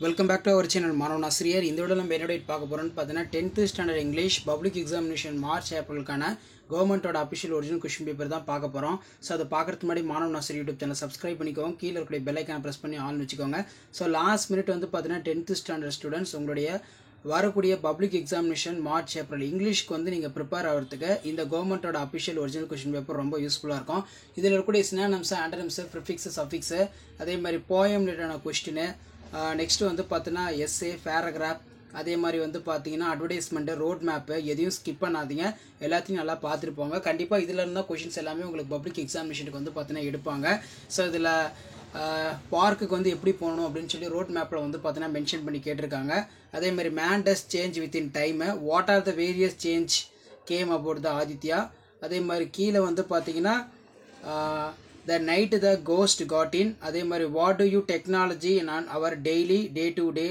Welcome back to our channel Maanavan Aasiriyar. இந்த விட நம்ம என்னோட பார்க்க போகிறோம்னு பார்த்தீங்கன்னா 10th standard English public examination March ஏப்ரலுக்கான கவர்மெண்ட்டோட அஃபிஷியல் ஒரிஜினல் கொஸ்டின் பேப்பர் தான் பார்க்க போகிறோம். ஸோ அதை பார்க்கறதுக்கு முன்னாடி மாணவன் ஆசிரியர் யூடியூப் சேனல் சப்ஸ்கிரைப் பண்ணிக்கோங்க. கீழே இருக்கிற பெல் ஐக்கான ப்ரெஸ் பண்ணி ஆன் வச்சுக்கோங்க. ஸோ லாஸ்ட் மினிட் வந்து பார்த்தீங்கன்னா 10th ஸ்டாண்டர்ட் ஸ்டூடெண்ட்ஸ் உங்களுடைய வரக்கூடிய பப்ளிக் எக்ஸாமினேஷன் மார்ச் ஏப்ரல் இங்கிலீஷ்க்கு வந்து நீங்கள் ப்ரிப்பேர் ஆகிறதுக்கு இந்த கவர்மெண்ட்டோட அஃபிஷியல் ஒரிஜினல் கொஸ்டின் பேப்பர் ரொம்ப யூஸ்ஃபுல்லாக இருக்கும். இதில் இருக்கக்கூடிய சினானிம்ஸ், ஆண்டனிம்ஸ், ப்ரிஃபிக்ஸ், சஃபிக்ஸ், அதே மாதிரி போயம் ரிலேட்டடான கொஸ்டின், நெக்ஸ்ட்டு வந்து பார்த்தீங்கன்னா எஸ்ஏ, பேராகிராஃப், அதே மாதிரி வந்து பார்த்தீங்கன்னா அட்வர்டைஸ்மெண்ட்டு, ரோட் மேப்பு, எதையும் ஸ்கிப் பண்ணாதீங்க. எல்லாத்தையும் நல்லா பார்த்துருப்போங்க. கண்டிப்பாக இதில் இருந்தால் கொஷின்ஸ் எல்லாமே உங்களுக்கு பப்ளிக் எக்ஸாமினேஷனுக்கு வந்து பார்த்தீங்கன்னா எடுப்பாங்க. ஸோ இதில் பார்க்குக்கு வந்து எப்படி போகணும் அப்படின்னு சொல்லி ரோட் மேப்பில் வந்து பார்த்தீங்கன்னா மென்ஷன் பண்ணி கேட்டிருக்காங்க. அதே மாதிரி man does change within time, what are the various change game about the Aditya. அதே மாதிரி கீழே வந்து பார்த்தீங்கன்னா the night the ghost got in. அதே மாதிரி what do you technology in our daily day to day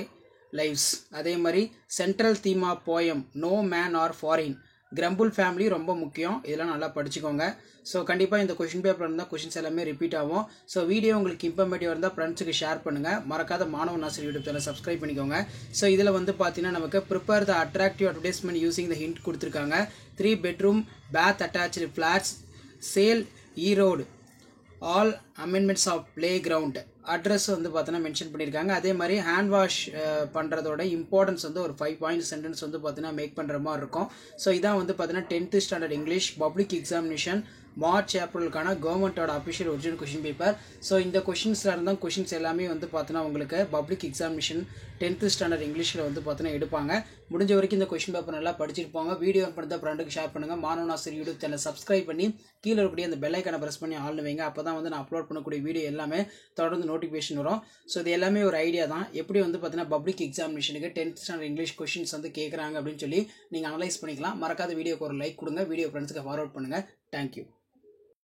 lives. அதே மாதிரி central theme of poem no man or foreign. கிரம்பிள் ஃபேமிலி ரொம்ப முக்கியம், இதெல்லாம் நல்லா படிச்சுக்கோங்க. ஸோ கண்டிப்பாக இந்த கொஷின் பேப்பர் இருந்தால் கொஷின்ஸ் எல்லாமே ரிப்பீட் ஆகும். ஸோ வீடியோ உங்களுக்கு இன்ஃபர்மேட்டிவ் இருந்தால் ஃப்ரெண்ட்ஸுக்கு ஷேர் பண்ணுங்கள். மறக்காத Maanavan Aasiriyar YouTube channel subscribe பண்ணிக்கோங்க. ஸோ இதில் வந்து பார்த்தீங்கன்னா நமக்கு prepare the attractive advertisement using the hint கொடுத்துருக்காங்க. 3 bedroom bath attached flats sale Erode, all amendments of play ground. Address வந்து பார்த்தீங்கன்னா மென்ஷன் பண்ணியிருக்காங்க. அதே மாதிரி ஹேண்ட் வாஷ் பண்ணுறதோட இம்பார்ட்டன்ஸ் வந்து ஒரு 5 பாயிண்ட் சென்டென்ஸ் வந்து பார்த்தீங்கன்னா மேக் பண்ணுற மாதிரி இருக்கும். ஸோ இதான் வந்து பார்த்தீங்கன்னா 10th standard English public examination March ஏப்ரலுக்கான கவர்மெண்ட்டோட official original question paper. So இந்த கொஷின்ஸில் இருந்தால் கொஷின்ஸ் எல்லாமே வந்து பார்த்தீங்கன்னா உங்களுக்கு பப்ளிக் எக்ஸாமினேஷன் 10th ஸ்டாண்டர்ட் இங்கிலீஷில் வந்து பார்த்தீங்கன்னா எடுப்பாங்க. முடிஞ்ச வரைக்கும் இந்த கொஷின் பேப்பர் நல்லா படிச்சிருப்பாங்க. வீடியோ பண்ணுறத ஃப்ரெண்டுக்கு ஷேர் பண்ணுங்கள். மாணவன் ஆசிரியர் யூடியூப் சேனல் சப்ஸ்கிரைப் பண்ணி கீழே இருக்கக்கூடிய அந்த பெல் ஐக்கான ப்ரெஸ் பண்ணி ஆன் வைங்க. அப்போ தான் வந்து நான் அப்லோட் பண்ணக்கூடிய வீடியோ எல்லாமே தொடர்ந்து நோட்டிஃபிகேஷன் வரும். ஸோ இது எல்லாமே ஒரு ஐடியா தான், எப்படி வந்து பார்த்தீங்கன்னா பப்ளிக் எக்ஸாமினேஷனுக்கு 10th ஸ்டாண்டர்ட் இங்கிலீஷ் கொஷின்ஸ் வந்து கேட்குறாங்க அப்படின்னு சொல்லி நீங்கள் அனலைஸ் பண்ணிக்கலாம். மறக்காத வீடியோக்கு ஒரு லைக் கொடுங்க. வீடியோ ஃப்ரெண்ட்ஸுக்கு ஃபார்வர்ட் பண்ணுங்கள். தேங்க்யூ.